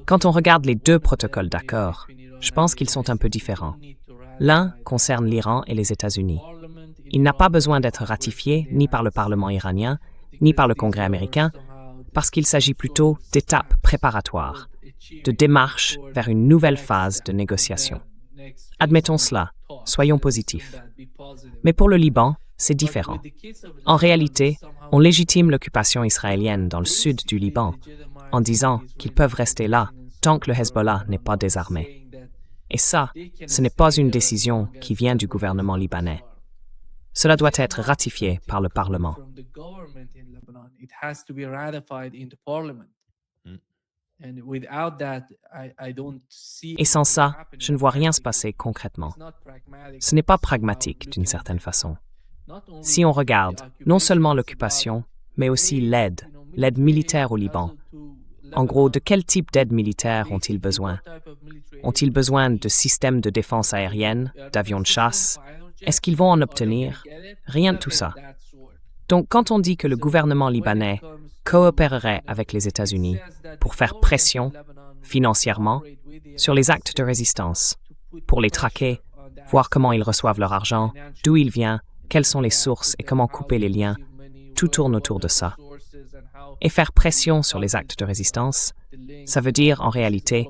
Quand on regarde les deux protocoles d'accord, je pense qu'ils sont un peu différents. L'un concerne l'Iran et les États-Unis. Il n'a pas besoin d'être ratifié ni par le Parlement iranien, ni par le Congrès américain, parce qu'il s'agit plutôt d'étapes préparatoires, de démarches vers une nouvelle phase de négociation. Admettons cela, soyons positifs. Mais pour le Liban, c'est différent. En réalité, on légitime l'occupation israélienne dans le sud du Liban en disant qu'ils peuvent rester là tant que le Hezbollah n'est pas désarmé. Et ça, ce n'est pas une décision qui vient du gouvernement libanais. Cela doit être ratifié par le Parlement. Mm. Et sans ça, je ne vois rien se passer concrètement. Ce n'est pas pragmatique d'une certaine façon. Si on regarde non seulement l'occupation, mais aussi l'aide militaire au Liban. En gros, de quel type d'aide militaire ont-ils besoin? Ont-ils besoin de systèmes de défense aérienne, d'avions de chasse? Est-ce qu'ils vont en obtenir? Rien de tout ça. Donc, quand on dit que le gouvernement libanais coopérerait avec les États-Unis pour faire pression, financièrement, sur les actes de résistance, pour les traquer, voir comment ils reçoivent leur argent, d'où il vient, quelles sont les sources et comment couper les liens, tout tourne autour de ça. Et faire pression sur les actes de résistance, ça veut dire, en réalité,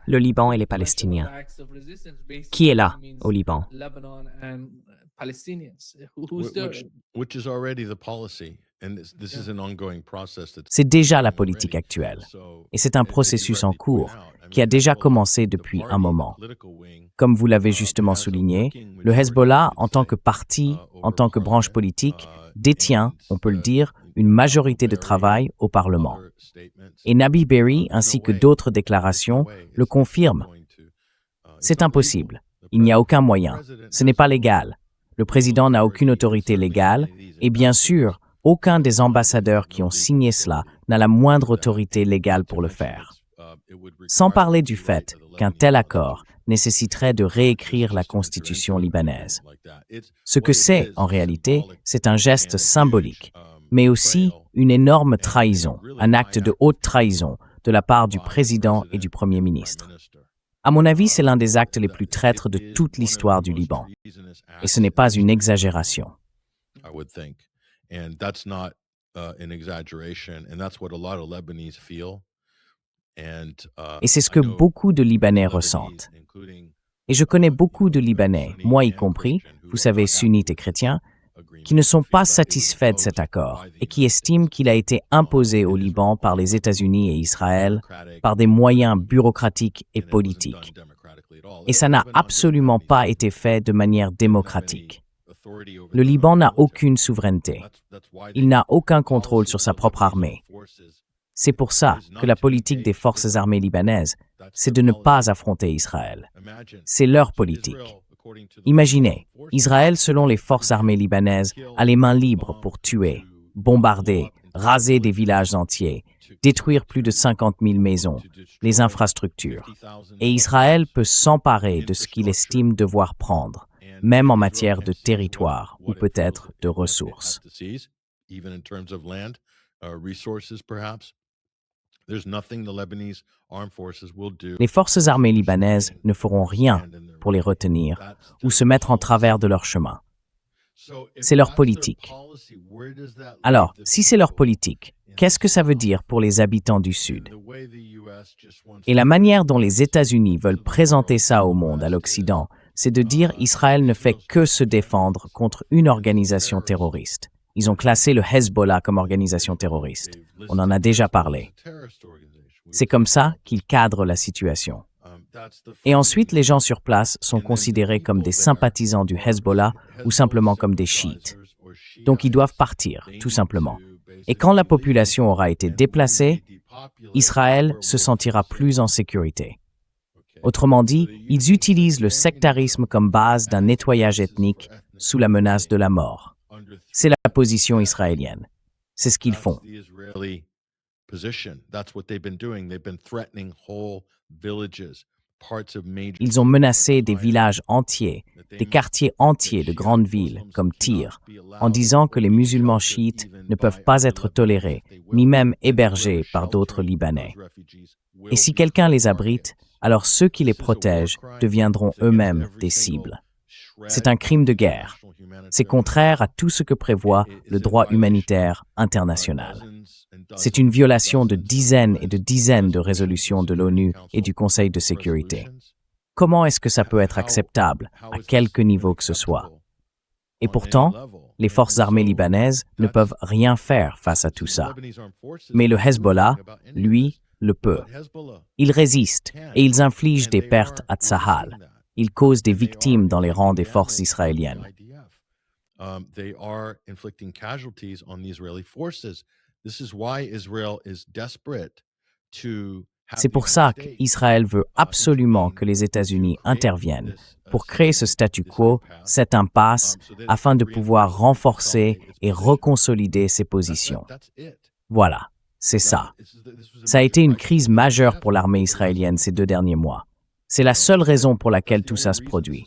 le Liban et les Palestiniens. Qui est là, au Liban? Which is already the policy. And this is an ongoing process that's C'est déjà la happening politique already. actuelle. So, Et c'est un as you processus en rightly point cours out, I qui a mean, déjà Hezbollah, commencé the depuis un party, the moment. political wing, Comme vous l'avez justement souligné, le Hezbollah, en tant que parti, en tant que branche politique, détient, on peut le dire, une majorité de travail au Parlement. Et Nabi Berri, ainsi que d'autres déclarations, le confirment. C'est impossible. Il n'y a aucun moyen. Ce n'est pas légal. Le président n'a aucune autorité légale et bien sûr, aucun des ambassadeurs qui ont signé cela n'a la moindre autorité légale pour le faire. Sans parler du fait qu'un tel accord nécessiterait de réécrire la constitution libanaise. Ce que c'est, en réalité, c'est un geste symbolique, mais aussi une énorme trahison, un acte de haute trahison de la part du président et du premier ministre. À mon avis, c'est l'un des actes les plus traîtres de toute l'histoire du Liban. Et ce n'est pas une exagération. I would think. And that's not an exaggeration. And that's what a lot of Lebanese feel. And Et c'est ce que I know beaucoup de Libanais Lebanese, ressentent. including Et je connais beaucoup de Libanais, moi y compris, vous savez, sunnites et chrétiens, qui ne sont pas satisfaits de cet accord et qui estiment qu'il a été imposé au Liban par les États-Unis et Israël par des moyens bureaucratiques et politiques. Et ça n'a absolument pas été fait de manière démocratique. Le Liban n'a aucune souveraineté. Il n'a aucun contrôle sur sa propre armée. C'est pour ça que la politique des forces armées libanaises, c'est de ne pas affronter Israël. C'est leur politique. Imaginez, Israël, selon les forces armées libanaises, a les mains libres pour tuer, bombarder, raser des villages entiers, détruire plus de 50 000 maisons, les infrastructures. Et Israël peut s'emparer de ce qu'il estime devoir prendre, même en matière de territoire ou peut-être de ressources. even in terms of land resources, perhaps. There's nothing the Lebanese armed forces will do. Les forces armées libanaises ne feront rien pour les retenir ou se mettre en travers de leur chemin. C'est leur politique. Alors, si c'est leur politique, qu'est-ce que ça veut dire pour les habitants du Sud? Et la manière dont les États-Unis veulent présenter ça au monde, à l'Occident, c'est de dire Israël ne fait que se défendre contre une organisation terroriste. Ils ont classé le Hezbollah comme organisation terroriste. On en a déjà parlé. C'est comme ça qu'ils cadrent la situation. Et ensuite, les gens sur place sont considérés comme des sympathisants du Hezbollah ou simplement comme des chiites. Donc ils doivent partir, tout simplement. Et quand la population aura été déplacée, Israël se sentira plus en sécurité. Autrement dit, ils utilisent le sectarisme comme base d'un nettoyage ethnique sous la menace de la mort. C'est la position israélienne. C'est ce qu'ils font. Position. That's what they've been doing. They've been threatening whole villages, Ils ont menacé des villages entiers, des quartiers entiers de grandes villes, comme Tyr, en disant que les musulmans chiites ne peuvent pas être tolérés, ni même hébergés par d'autres Libanais. Et si quelqu'un les abrite, alors ceux qui les protègent deviendront eux-mêmes des cibles. C'est un crime de guerre. C'est contraire à tout ce que prévoit le droit humanitaire international. C'est une violation de dizaines et de dizaines de résolutions de l'ONU et du Conseil de sécurité. Comment est-ce que ça peut être acceptable, à quelque niveau que ce soit? Et pourtant, les forces armées libanaises ne peuvent rien faire face à tout ça. Mais le Hezbollah, lui, le peut. Ils résistent et ils infligent des pertes à Tsahal. Ils causent des victimes dans les rangs des forces israéliennes. C'est pour ça qu'Israël veut absolument que les États-Unis interviennent pour créer ce statu quo, cette impasse, afin de pouvoir renforcer et reconsolider ses positions. Voilà, c'est ça. Ça a été une crise majeure pour l'armée israélienne ces 2 derniers mois. C'est la seule raison pour laquelle tout ça se produit.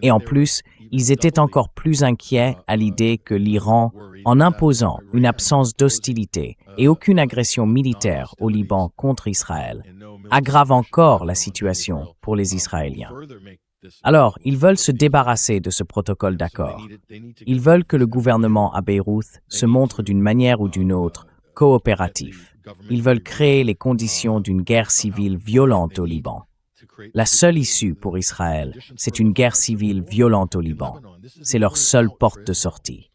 Et en plus, ils étaient encore plus inquiets à l'idée que l'Iran, en imposant une absence d'hostilité et aucune agression militaire au Liban contre Israël, aggrave encore la situation pour les Israéliens. Alors, ils veulent se débarrasser de ce protocole d'accord. Ils veulent que le gouvernement à Beyrouth se montre d'une manière ou d'une autre coopératif. Ils veulent créer les conditions d'une guerre civile violente au Liban. La seule issue pour Israël, c'est une guerre civile violente au Liban. C'est leur seule porte de sortie.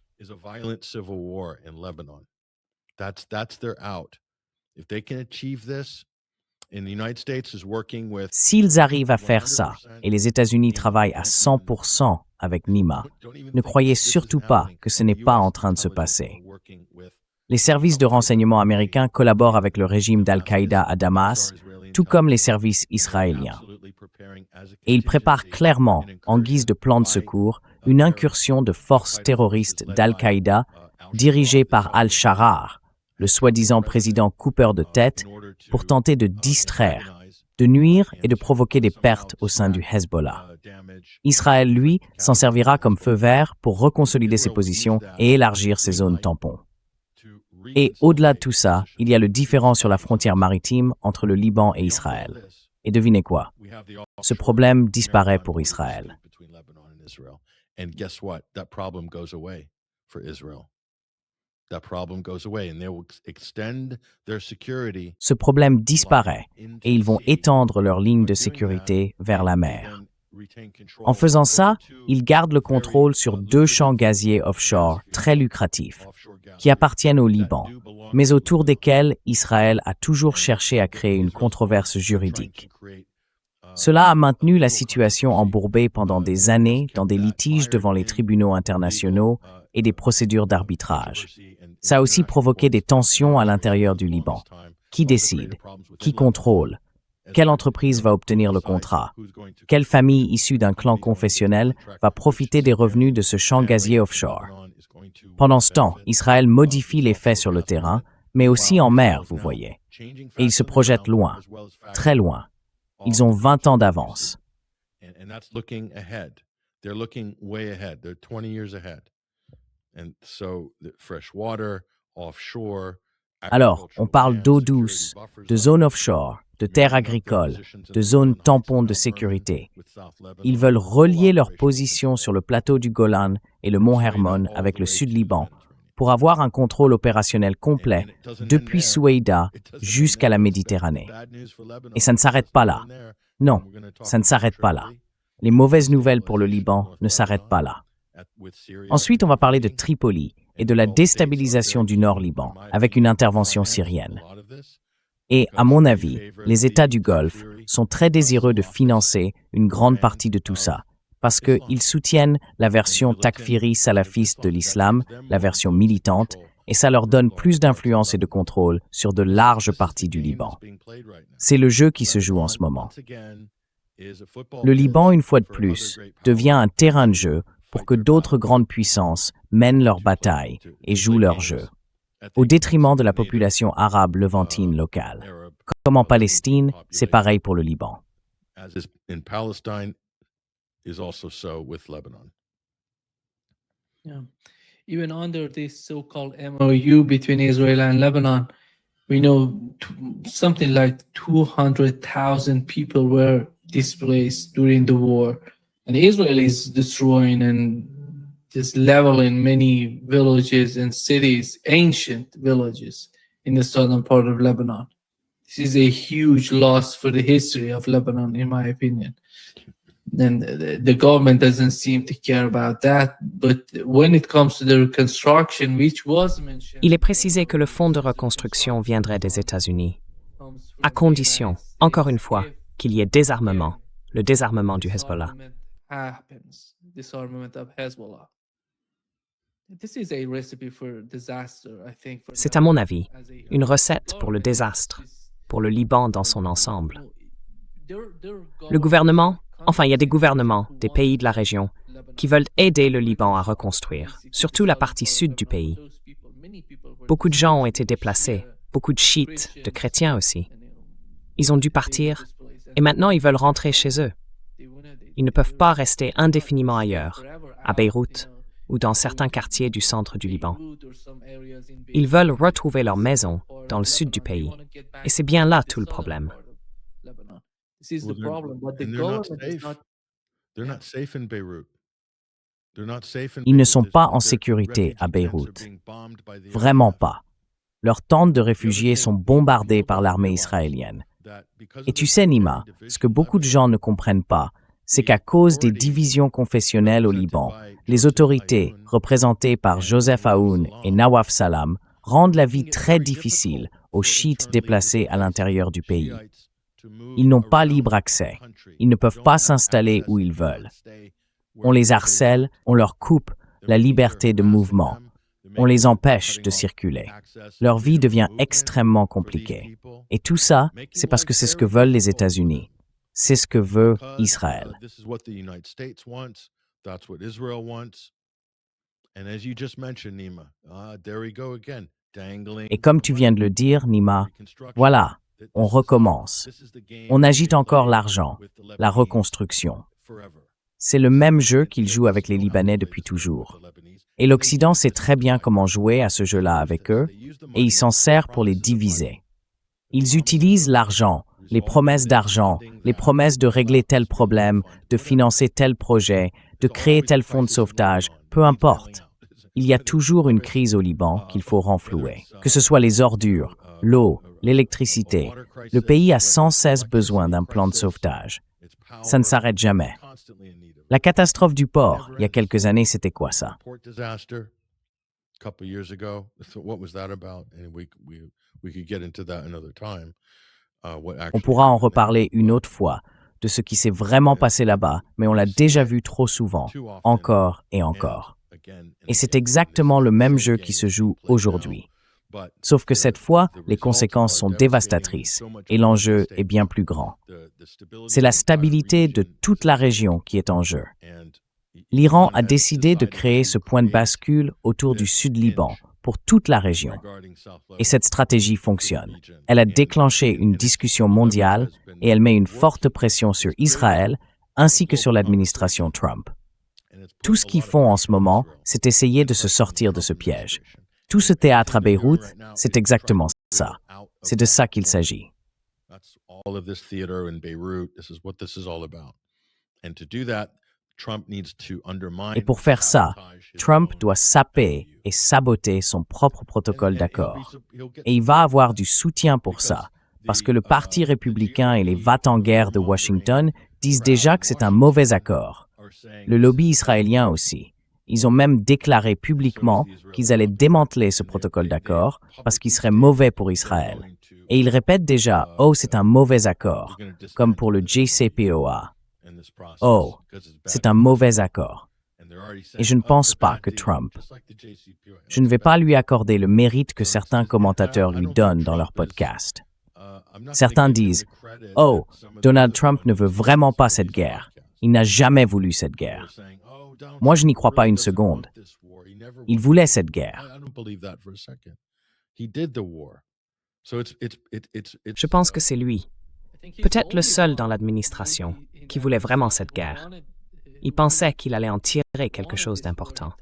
S'ils arrivent à faire ça, et les États-Unis travaillent à 100% avec NIMA, ne croyez surtout pas que ce n'est pas en train de se passer. Les services de renseignement américains collaborent avec le régime d'Al-Qaïda à Damas, tout comme les services israéliens. Et ils préparent clairement, en guise de plan de secours, une incursion de forces terroristes d'Al-Qaïda dirigée par Al-Sharar, le soi-disant président coupeur de tête, pour tenter de distraire, de nuire et de provoquer des pertes au sein du Hezbollah. Israël, lui, s'en servira comme feu vert pour reconsolider ses positions et élargir ses zones tampons. Et au-delà de tout ça, il y a le différend sur la frontière maritime entre le Liban et Israël. Et devinez quoi? Ce problème disparaît pour Israël. Ce problème disparaît et ils vont étendre leur ligne de sécurité vers la mer. En faisant ça, ils gardent le contrôle sur 2 champs gaziers offshore très lucratifs qui appartiennent au Liban, mais autour desquels Israël a toujours cherché à créer une controverse juridique. Cela a maintenu la situation embourbée pendant des années dans des litiges devant les tribunaux internationaux et des procédures d'arbitrage. Ça a aussi provoqué des tensions à l'intérieur du Liban. Qui décide? Qui contrôle? Quelle entreprise va obtenir le contrat? Quelle famille issue d'un clan confessionnel va profiter des revenus de ce champ gazier offshore? Pendant ce temps, Israël modifie les faits sur le terrain, mais aussi en mer, vous voyez. Et ils se projettent loin, très loin. Ils ont 20 ans d'avance. Alors, on parle d'eau douce, de zones offshore, de terres agricoles, de zones tampons de sécurité. Ils veulent relier leur position sur le plateau du Golan et le mont Hermon avec le Sud-Liban pour avoir un contrôle opérationnel complet depuis Soueïda jusqu'à la Méditerranée. Et ça ne s'arrête pas là. Non, ça ne s'arrête pas là. Les mauvaises nouvelles pour le Liban ne s'arrêtent pas là. Ensuite, on va parler de Tripoli et de la déstabilisation du Nord-Liban avec une intervention syrienne. Et, à mon avis, les États du Golfe sont très désireux de financer une grande partie de tout ça, parce qu'ils soutiennent la version takfiri salafiste de l'islam, la version militante, et ça leur donne plus d'influence et de contrôle sur de larges parties du Liban. C'est le jeu qui se joue en ce moment. Le Liban, une fois de plus, devient un terrain de jeu pour que d'autres grandes puissances mènent leur bataille et jouent leur jeu, au détriment de la population arabe levantine locale. Comme en Palestine, c'est pareil pour le Liban. as is in Palestine, is also so with Lebanon. Yeah. Even under this so-called MOU between Israel and Lebanon, we know something like 200,000 people were displaced during the war. And Israel is destroying and just leveling many villages and cities, ancient villages in the southern part of Lebanon. This is a huge loss for the history of Lebanon, in my opinion. And the government doesn't seem to care about that. But when it comes to the reconstruction, which was mentioned, Il est précisé que le fonds de reconstruction viendrait des États-Unis, à condition, encore une fois, qu'il y ait désarmement, le désarmement du Hezbollah. Disarmament of Hezbollah. This is a recipe for disaster, I think. C'est à mon avis une recette pour le désastre, pour le Liban dans son ensemble. Le gouvernement, enfin il y a des gouvernements des pays de la région qui veulent aider le Liban à reconstruire, surtout la partie sud du pays. Beaucoup de gens ont été déplacés, beaucoup de chiites, de chrétiens aussi. Ils ont dû partir et maintenant ils veulent rentrer chez eux. Ils ne peuvent pas rester indéfiniment ailleurs, à Beyrouth ou dans certains quartiers du centre du Liban. Ils veulent retrouver leur maison dans le sud du pays. Et c'est bien là tout le problème. Ils ne sont pas en sécurité à Beyrouth. Vraiment pas. Leurs tentes de réfugiés sont bombardées par l'armée israélienne. Et tu sais, Nima, ce que beaucoup de gens ne comprennent pas, c'est qu'à cause des divisions confessionnelles au Liban, les autorités, représentées par Joseph Aoun et Nawaf Salam, rendent la vie très difficile aux chiites déplacés à l'intérieur du pays. Ils n'ont pas libre accès. Ils ne peuvent pas s'installer où ils veulent. On les harcèle, on leur coupe la liberté de mouvement. On les empêche de circuler. Leur vie devient extrêmement compliquée. Et tout ça, c'est parce que c'est ce que veulent les États-Unis. C'est ce que veut Israël. Et comme tu viens de le dire, Nima, voilà, on recommence. On agite encore l'argent, la reconstruction. C'est le même jeu qu'ils jouent avec les Libanais depuis toujours. Et l'Occident sait très bien comment jouer à ce jeu-là avec eux, et il s'en sert pour les diviser. Ils utilisent l'argent, les promesses d'argent, les promesses de régler tel problème, de financer tel projet, de créer tel fonds de sauvetage, peu importe. Il y a toujours une crise au Liban qu'il faut renflouer. Que ce soit les ordures, l'eau, l'électricité, le pays a sans cesse besoin d'un plan de sauvetage. Ça ne s'arrête jamais. La catastrophe du port, il y a quelques années, c'était quoi ça? On pourra en reparler une autre fois de ce qui s'est vraiment passé là-bas, mais on l'a déjà vu trop souvent, encore et encore. Et c'est exactement le même jeu qui se joue aujourd'hui. Sauf que cette fois, les conséquences sont dévastatrices et l'enjeu est bien plus grand. C'est la stabilité de toute la région qui est en jeu. L'Iran a décidé de créer ce point de bascule autour du Sud-Liban pour toute la région. Et cette stratégie fonctionne. Elle a déclenché une discussion mondiale et elle met une forte pression sur Israël ainsi que sur l'administration Trump. Tout ce qu'ils font en ce moment, c'est essayer de se sortir de ce piège. Tout ce théâtre à Beyrouth, c'est exactement ça. C'est de ça qu'il s'agit. Et pour faire ça, Trump doit saper et saboter son propre protocole d'accord. Et il va avoir du soutien pour ça, parce que le Parti républicain et les va-t-en-guerre de Washington disent déjà que c'est un mauvais accord. Le lobby israélien aussi. Ils ont même déclaré publiquement qu'ils allaient démanteler ce protocole d'accord parce qu'il serait mauvais pour Israël. Et ils répètent déjà « Oh, c'est un mauvais accord », comme pour le JCPOA. Oh, c'est un mauvais accord. Et je ne pense pas que Trump. Je ne vais pas lui accorder le mérite que certains commentateurs lui donnent dans leur podcast. Certains disent « Oh, Donald Trump ne veut vraiment pas cette guerre. Il n'a jamais voulu cette guerre. » Moi, je n'y crois pas une seconde. Il voulait cette guerre. Je pense que c'est lui. peut-être le seul dans l'administration qui voulait vraiment cette guerre. Il pensait qu'il allait en tirer quelque chose d'important.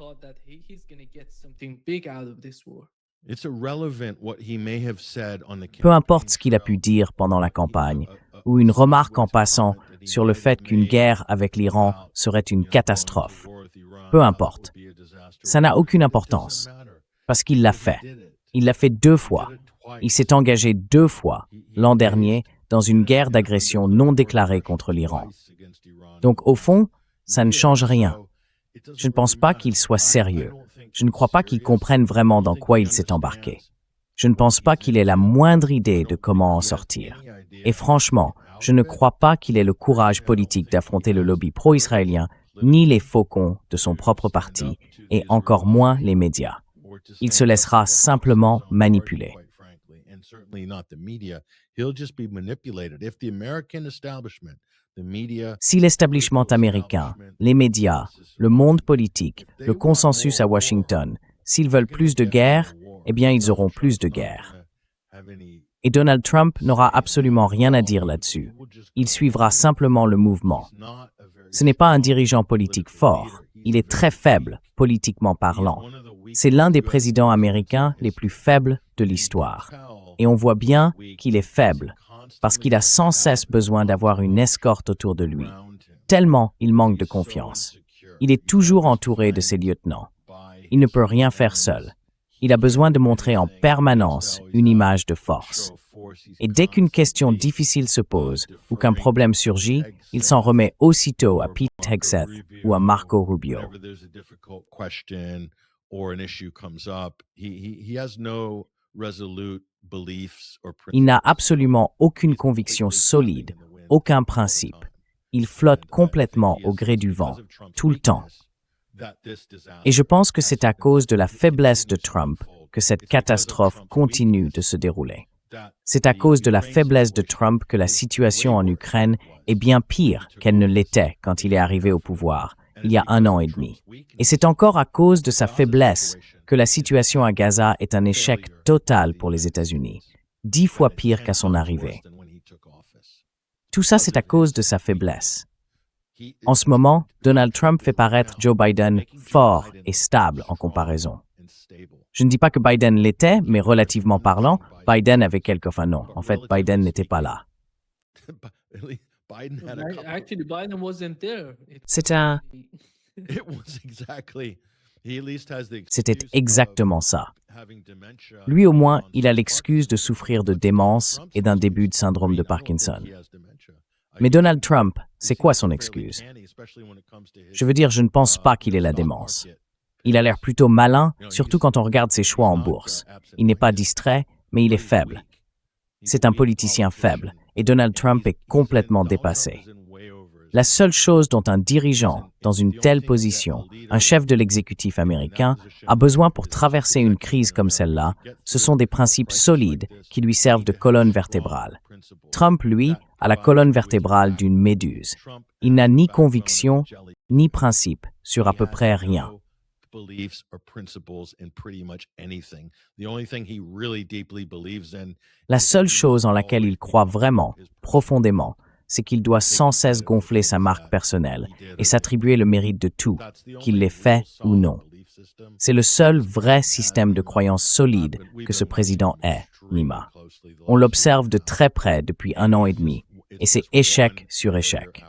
Peu importe ce qu'il a pu dire pendant la campagne, ou une remarque en passant sur le fait qu'une guerre avec l'Iran serait une catastrophe. Peu importe. Ça n'a aucune importance, parce qu'il l'a fait. Il l'a fait 2 fois. Il s'est engagé 2 fois, l'an dernier, dans une guerre d'agression non déclarée contre l'Iran. Donc, au fond, ça ne change rien. Je ne pense pas qu'il soit sérieux. Je ne crois pas qu'il comprenne vraiment dans quoi il s'est embarqué. Je ne pense pas qu'il ait la moindre idée de comment en sortir. Et franchement, je ne crois pas qu'il ait le courage politique d'affronter le lobby pro-israélien, ni les faucons de son propre parti, et encore moins les médias. Il se laissera simplement manipuler. Si l'establishment américain, les médias, le monde politique, le consensus à Washington, s'ils veulent plus de guerre, eh bien ils auront plus de guerre. Et Donald Trump n'aura absolument rien à dire là-dessus. Il suivra simplement le mouvement. Ce n'est pas un dirigeant politique fort. Il est très faible, politiquement parlant. C'est l'un des présidents américains les plus faibles de l'histoire. Et on voit bien qu'il est faible, parce qu'il a sans cesse besoin d'avoir une escorte autour de lui. Tellement il manque de confiance. Il est toujours entouré de ses lieutenants. Il ne peut rien faire seul. Il a besoin de montrer en permanence une image de force. Et dès qu'une question difficile se pose ou qu'un problème surgit, il s'en remet aussitôt à Pete Hegseth ou à Marco Rubio. Il n'a absolument aucune conviction solide, aucun principe. Il flotte complètement au gré du vent, tout le temps. Et je pense que c'est à cause de la faiblesse de Trump que cette catastrophe continue de se dérouler. C'est à cause de la faiblesse de Trump que la situation en Ukraine est bien pire qu'elle ne l'était quand il est arrivé au pouvoir, il y a 1 an et demi. Et c'est encore à cause de sa faiblesse que la situation à Gaza est un échec total pour les États-Unis, 10 fois pire qu'à son arrivée. Tout ça, c'est à cause de sa faiblesse. En ce moment, Donald Trump fait paraître Joe Biden fort et stable en comparaison. Je ne dis pas que Biden l'était, mais relativement parlant, Biden avait quelques... Enfin non, en fait, Biden n'était pas là. C'était exactement ça. Lui, au moins, il a l'excuse de souffrir de démence et d'un début de syndrome de Parkinson. Mais Donald Trump, c'est quoi son excuse? Je veux dire, je ne pense pas qu'il ait la démence. Il a l'air plutôt malin, surtout quand on regarde ses choix en bourse. Il n'est pas distrait, mais il est faible. C'est un politicien faible, et Donald Trump est complètement dépassé. La seule chose dont un dirigeant, dans une telle position, un chef de l'exécutif américain, a besoin pour traverser une crise comme celle-là, ce sont des principes solides qui lui servent de colonne vertébrale. Trump, lui, a la colonne vertébrale d'une méduse. Il n'a ni conviction, ni principe sur à peu près rien. La seule chose en laquelle il croit vraiment, profondément, c'est qu'il doit sans cesse gonfler sa marque personnelle et s'attribuer le mérite de tout, qu'il l'ait fait ou non. C'est le seul vrai système de croyance solide que ce président ait, Nima. On l'observe de très près depuis 1 an et demi, et c'est échec sur échec.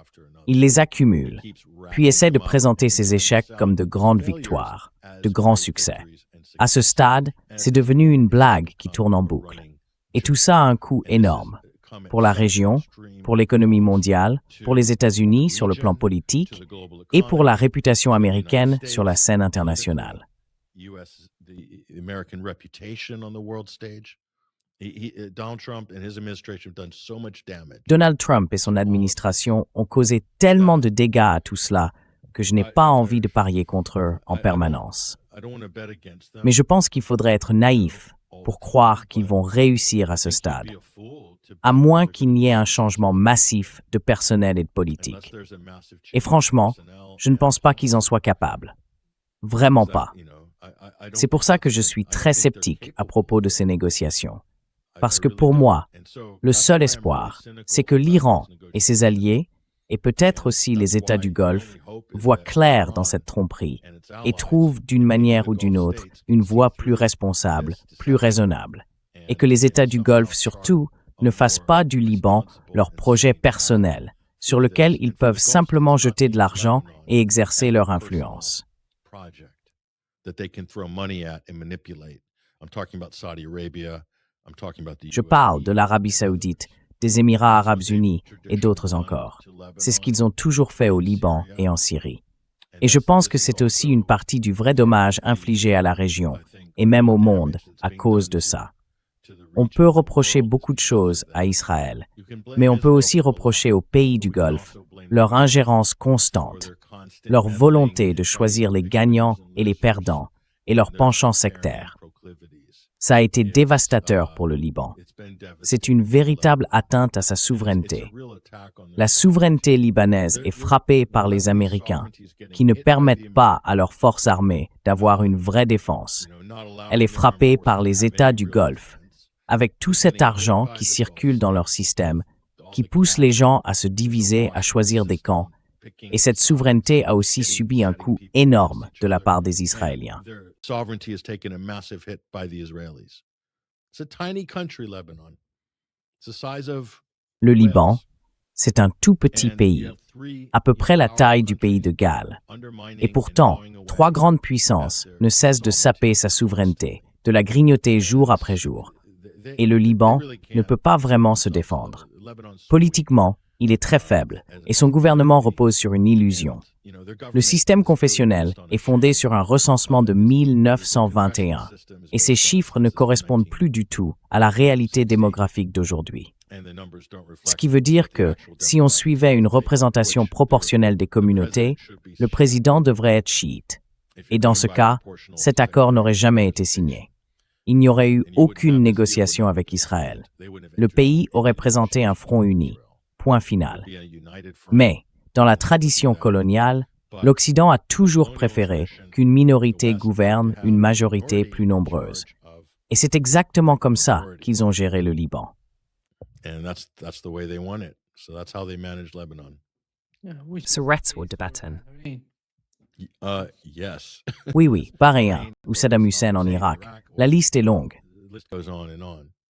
Il les accumule, puis essaie de présenter ses échecs comme de grandes victoires, de grands succès. À ce stade, c'est devenu une blague qui tourne en boucle. Et tout ça a un coût énorme. Pour la région, pour l'économie mondiale, pour les États-Unis sur le plan politique et pour la réputation américaine sur la scène internationale. Donald Trump et son administration ont causé tellement de dégâts à tout cela que je n'ai pas envie de parier contre eux en permanence. Mais je pense qu'il faudrait être naïf pour croire qu'ils vont réussir à ce stade, à moins qu'il n'y ait un changement massif de personnel et de politique. Et franchement, je ne pense pas qu'ils en soient capables. Vraiment pas. C'est pour ça que je suis très sceptique à propos de ces négociations. Parce que pour moi, le seul espoir, c'est que l'Iran et ses alliés, et peut-être aussi les États du Golfe, voient clair dans cette tromperie et trouvent d'une manière ou d'une autre une voie plus responsable, plus raisonnable, et que les États du Golfe surtout ne fassent pas du Liban leur projet personnel, sur lequel ils peuvent simplement jeter de l'argent et exercer leur influence. Je parle de l'Arabie saoudite, des Émirats arabes unis et d'autres encore. C'est ce qu'ils ont toujours fait au Liban et en Syrie. Et je pense que c'est aussi une partie du vrai dommage infligé à la région, et même au monde, à cause de ça. On peut reprocher beaucoup de choses à Israël, mais on peut aussi reprocher aux pays du Golfe leur ingérence constante, leur volonté de choisir les gagnants et les perdants, et leur penchant sectaire. Ça a été dévastateur pour le Liban. C'est une véritable atteinte à sa souveraineté. La souveraineté libanaise est frappée par les Américains, qui ne permettent pas à leurs forces armées d'avoir une vraie défense. Elle est frappée par les États du Golfe, avec tout cet argent qui circule dans leur système, qui pousse les gens à se diviser, à choisir des camps, et cette souveraineté a aussi subi un coup énorme de la part des Israéliens. Sovereignty has taken a massive hit by the Israelis. It's a tiny country, Lebanon. It's the size of Le Liban, c'est un tout petit pays, à peu près la taille du pays de Galles. Et pourtant, 3 grandes puissances ne cessent de saper sa souveraineté, de la grignoter jour après jour. Et le Liban ne peut pas vraiment se défendre. Politiquement, il est très faible, et son gouvernement repose sur une illusion. Le système confessionnel est fondé sur un recensement de 1921, et ces chiffres ne correspondent plus du tout à la réalité démographique d'aujourd'hui. Ce qui veut dire que, si on suivait une représentation proportionnelle des communautés, le président devrait être chiite. Et dans ce cas, cet accord n'aurait jamais été signé. Il n'y aurait eu aucune négociation avec Israël. Le pays aurait présenté un front uni. Point final. Mais, dans la tradition coloniale, l'Occident a toujours préféré qu'une minorité gouverne une majorité plus nombreuse. Et c'est exactement comme ça qu'ils ont géré le Liban. Serait would debatten. Yes. Oui, Bahreïn ou Saddam Hussein en Irak. La liste est longue. The list goes on and on.